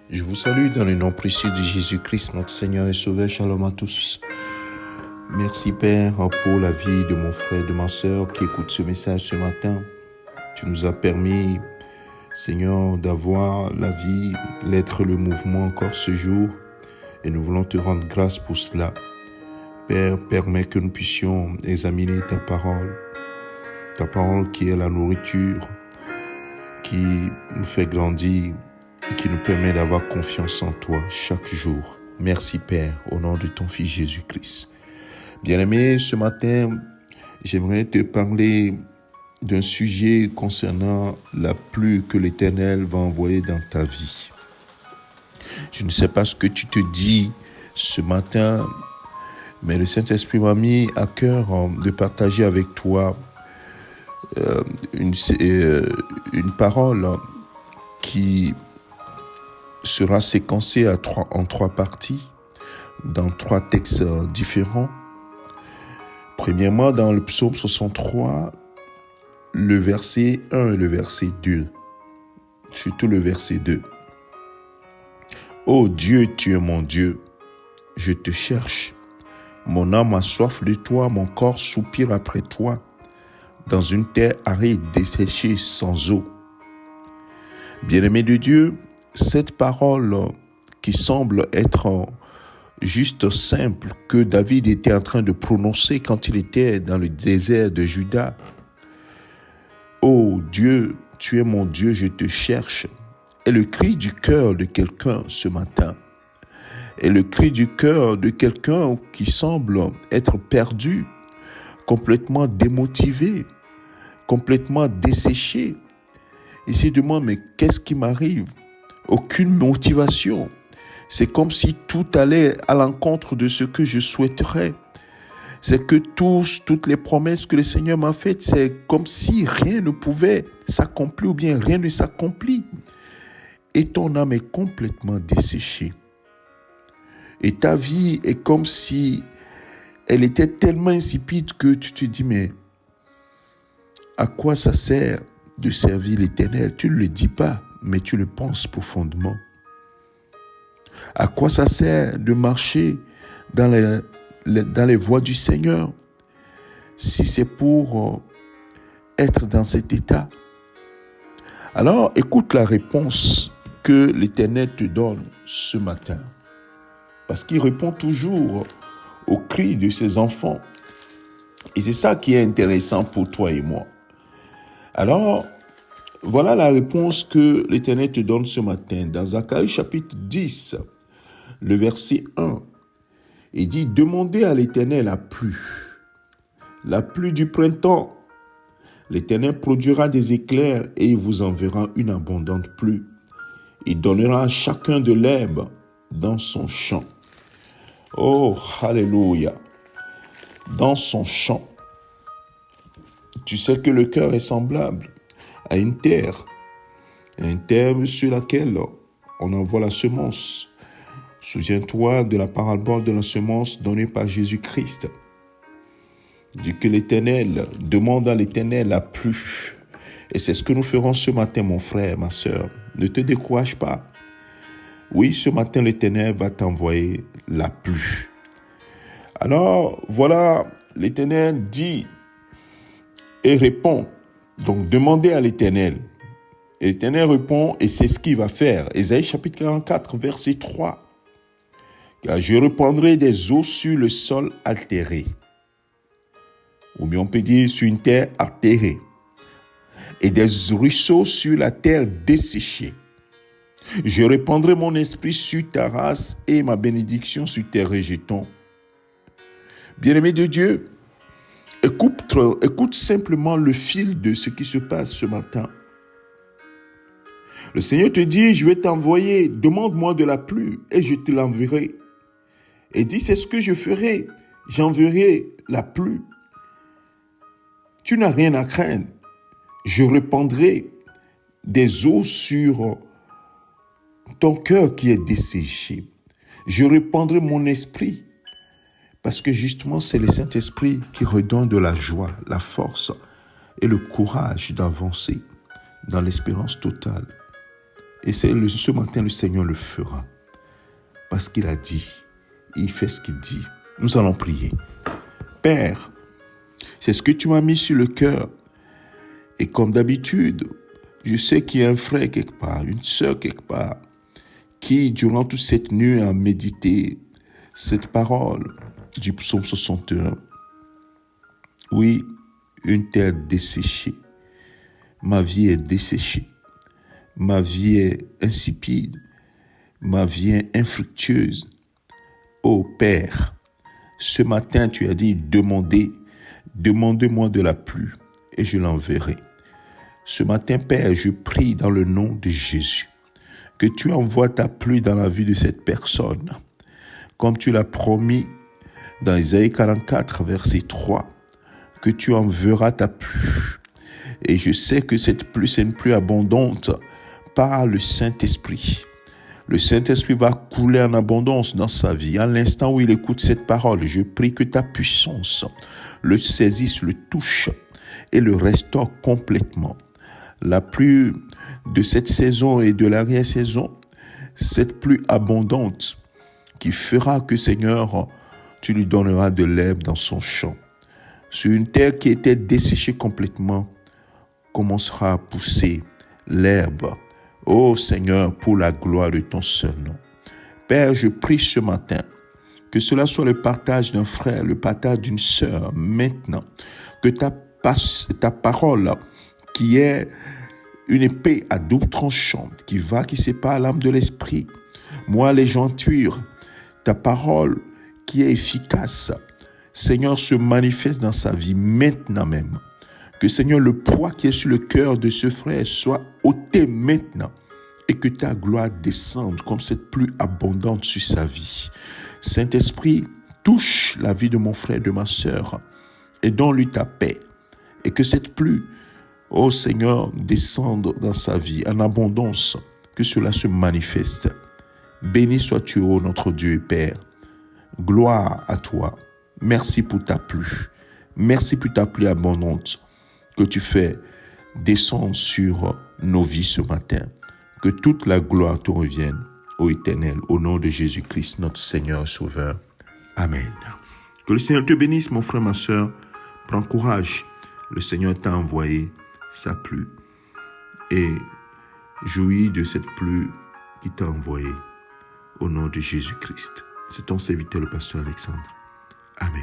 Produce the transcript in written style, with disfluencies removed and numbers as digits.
Je vous salue dans le nom précieux de Jésus-Christ, notre Seigneur et Sauveur. Shalom à tous. Merci Père pour la vie de mon frère, de ma sœur qui écoute ce message ce matin. Tu nous as permis, Seigneur, d'avoir la vie, l'être, le mouvement encore ce jour. Et nous voulons te rendre grâce pour cela. Père, permets que nous puissions examiner ta parole qui est la nourriture, qui nous fait grandir et qui nous permet d'avoir confiance en toi chaque jour. Merci Père, au nom de ton Fils Jésus-Christ. Bien-aimé, ce matin, j'aimerais te parler d'un sujet concernant la pluie que l'Éternel va envoyer dans ta vie. Je ne sais pas ce que tu te dis ce matin, mais le Saint-Esprit m'a mis à cœur de partager avec toi une parole qui sera séquencée en trois parties, dans trois textes différents. Premièrement, dans le psaume 63, le verset 1 et le verset 2. Surtout le verset 2. Ô Dieu, tu es mon Dieu, je te cherche. Mon âme a soif de toi, mon corps soupire après toi, dans une terre aride, desséchée, sans eau. Bien-aimé de Dieu, cette parole qui semble être juste simple, que David était en train de prononcer quand il était dans le désert de Juda. Ô Dieu, tu es mon Dieu, je te cherche. est le cri du cœur de quelqu'un ce matin. Est le cri du cœur de quelqu'un qui semble être perdu, complètement démotivé, complètement desséché. Il se demande, mais qu'est-ce qui m'arrive? Aucune motivation. C'est comme si tout allait à l'encontre de ce que je souhaiterais. C'est que toutes les promesses que le Seigneur m'a faites, c'est comme si rien ne pouvait s'accomplir ou bien rien ne s'accomplit. Et ton âme est complètement desséchée. Et ta vie est comme si elle était tellement insipide que tu te dis, mais à quoi ça sert de servir l'Éternel? Tu ne le dis pas, mais tu le penses profondément. À quoi ça sert de marcher dans les voies du Seigneur si c'est pour être dans cet état? Alors, écoute la réponse que l'Éternel te donne ce matin. Parce qu'il répond toujours aux cris de ses enfants. Et c'est ça qui est intéressant pour toi et moi. Alors, voilà la réponse que l'Éternel te donne ce matin. Dans Zacharie chapitre 10, le verset 1, il dit « Demandez à l'Éternel la pluie du printemps. L'Éternel produira des éclairs et il vous enverra une abondante pluie. Il donnera à chacun de l'herbe dans son champ. » Oh, alléluia. Dans son champ. Tu sais que le cœur est semblable à une terre sur laquelle on envoie la semence. Souviens-toi de la parabole de la semence donnée par Jésus-Christ. Dit que l'Éternel demande à l'Éternel la pluie. Et c'est ce que nous ferons ce matin, mon frère, ma sœur. Ne te décourage pas. Oui, ce matin, l'Éternel va t'envoyer la pluie. Alors, voilà, l'Éternel dit et répond. Donc, demandez à l'Éternel. Et l'Éternel répond et c'est ce qu'il va faire. Ésaïe chapitre 44, verset 3. Car je répandrai des eaux sur le sol altéré. Ou bien on peut dire sur une terre altérée. Et des ruisseaux sur la terre desséchée. Je répandrai mon esprit sur ta race et ma bénédiction sur tes rejetons. Bien-aimé de Dieu, écoute simplement le fil de ce qui se passe ce matin. Le Seigneur te dit, je vais t'envoyer, demande-moi de la pluie et je te l'enverrai. Et dit, c'est ce que je ferai, j'enverrai la pluie. Tu n'as rien à craindre. Je répandrai des eaux sur ton cœur qui est desséché. Je répandrai mon esprit. Parce que justement, c'est le Saint-Esprit qui redonne de la joie, la force et le courage d'avancer dans l'espérance totale Et ce matin, le Seigneur le fera. Parce qu'il a dit. Il fait ce qu'il dit. Nous allons prier. Père, c'est ce que tu m'as mis sur le cœur. Et comme d'habitude, je sais qu'il y a un frère quelque part, une sœur quelque part, qui, durant toute cette nuit, a médité cette parole du psaume 61. Oui, une terre desséchée. Ma vie est desséchée. Ma vie est insipide. Ma vie est infructueuse. Ô Père, ce matin tu as dit, demandez-moi de la pluie et je l'enverrai. Ce matin, Père, je prie dans le nom de Jésus que tu envoies ta pluie dans la vie de cette personne, comme tu l'as promis dans Isaïe 44, verset 3, que tu enverras ta pluie. Et je sais que cette pluie, c'est une pluie abondante par le Saint-Esprit. Le Saint-Esprit va couler en abondance dans sa vie. À l'instant où il écoute cette parole, je prie que ta puissance le saisisse, le touche et le restaure complètement. La pluie de cette saison et de l'arrière-saison, cette pluie abondante qui fera que, Seigneur, tu lui donneras de l'herbe dans son champ. Sur une terre qui était desséchée complètement, commencera à pousser l'herbe. Ô Seigneur, pour la gloire de ton seul nom. Père, je prie ce matin que cela soit le partage d'un frère, le partage d'une sœur maintenant. Que ta parole, qui est une épée à double tranchant, qui sépare l'âme de l'esprit, moi les jointure, ta parole qui est efficace, Seigneur, se manifeste dans sa vie maintenant même. Que, Seigneur, le poids qui est sur le cœur de ce frère soit ôté maintenant et que ta gloire descende comme cette pluie abondante sur sa vie. Saint-Esprit, touche la vie de mon frère, de ma sœur et donne-lui ta paix. Et que cette pluie, ô Seigneur, descende dans sa vie en abondance, que cela se manifeste. Béni sois-tu, ô notre Dieu et Père. Gloire à toi. Merci pour ta pluie. Merci pour ta pluie abondante que tu fais descendre sur nos vies ce matin. Que toute la gloire te revienne, ô Éternel, au nom de Jésus-Christ, notre Seigneur et Sauveur. Amen. Que le Seigneur te bénisse, mon frère, ma sœur. Prends courage. Le Seigneur t'a envoyé sa pluie. Et jouis de cette pluie qu'il t'a envoyée. Au nom de Jésus-Christ. C'est ton serviteur, le pasteur Alexandre. Amen.